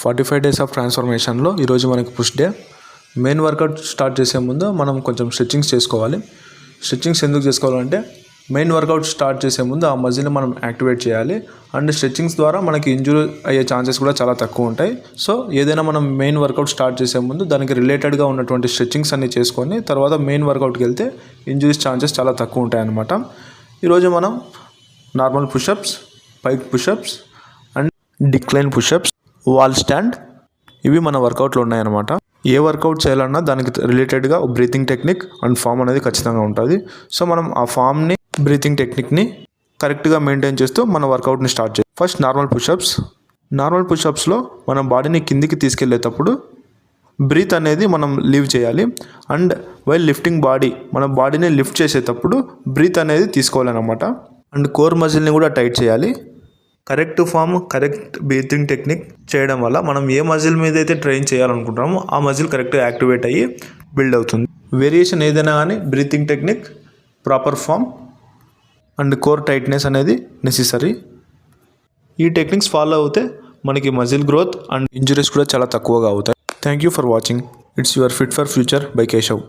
45 days of ట్రాన్స్ఫర్మేషన్లో ఈరోజు మనకి push day. Main workout start చేసే ముందు మనం కొంచెం స్ట్రెచ్చింగ్స్ చేసుకోవాలి. స్ట్రెచ్చింగ్స్ ఎందుకు చేసుకోవాలంటే మెయిన్ వర్కౌట్ స్టార్ట్ చేసే ముందు ఆ మజిల్ని మనం యాక్టివేట్ చేయాలి. అండ్ స్ట్రెచ్చింగ్స్ ద్వారా మనకి ఇంజురీ అయ్యే ఛాన్సెస్ కూడా చాలా తక్కువ ఉంటాయి. సో ఏదైనా మనం మెయిన్ వర్కౌట్ స్టార్ట్ చేసే ముందు దానికి రిలేటెడ్గా ఉన్నటువంటి స్ట్రెచ్చింగ్స్ అన్ని చేసుకొని తర్వాత మెయిన్ వర్కౌట్కి వెళ్తే ఇంజురీస్ ఛాన్సెస్ చాలా తక్కువ ఉంటాయి అన్నమాట. ఈరోజు మనం normal pushups, pike pushups and decline pushups, wall stand ఇవి మన వర్కౌట్లో ఉన్నాయన్నమాట. ఏ వర్కౌట్ చేయాలన్నా దానికి రిలేటెడ్గా బ్రీతింగ్ టెక్నిక్ అండ్ ఫామ్ అనేది ఖచ్చితంగా ఉంటుంది. సో మనం ఆ ఫామ్ని, బ్రీతింగ్ టెక్నిక్ని కరెక్ట్గా మెయింటైన్ చేస్తూ మన వర్కౌట్ని స్టార్ట్ చేయాలి. ఫస్ట్ నార్మల్ పుషప్స్లో మన బాడీని కిందికి తీసుకెళ్ళేటప్పుడు బ్రీత్ అనేది మనం లీవ్ చేయాలి. అండ్ వైల్ లిఫ్టింగ్ బాడీ, మన బాడీని లిఫ్ట్ చేసేటప్పుడు బ్రీత్ అనేది తీసుకోవాలన్నమాట. అండ్ కోర్ మజిల్ని కూడా టైట్ చేయాలి. Correct form, correct breathing technique చేయడం వల్ల మనం ఏ మజిల్ మీద అయితే ట్రైన్ చేయాలనుకుంటున్నామో ఆ మజిల్ కరెక్ట్గా యాక్టివేట్ అయ్యి బిల్డ్ అవుతుంది. వేరియేషన్ ఏదైనా కానీ breathing technique, proper form and core tightness అనేది నెసెసరీ. ఈ టెక్నిక్స్ ఫాలో అవుతే మనకి మజిల్ గ్రోత్ అండ్ ఇంజురీస్ కూడా చాలా తక్కువగా అవుతాయి. Thank you for watching. It's your fit for future by Keshav.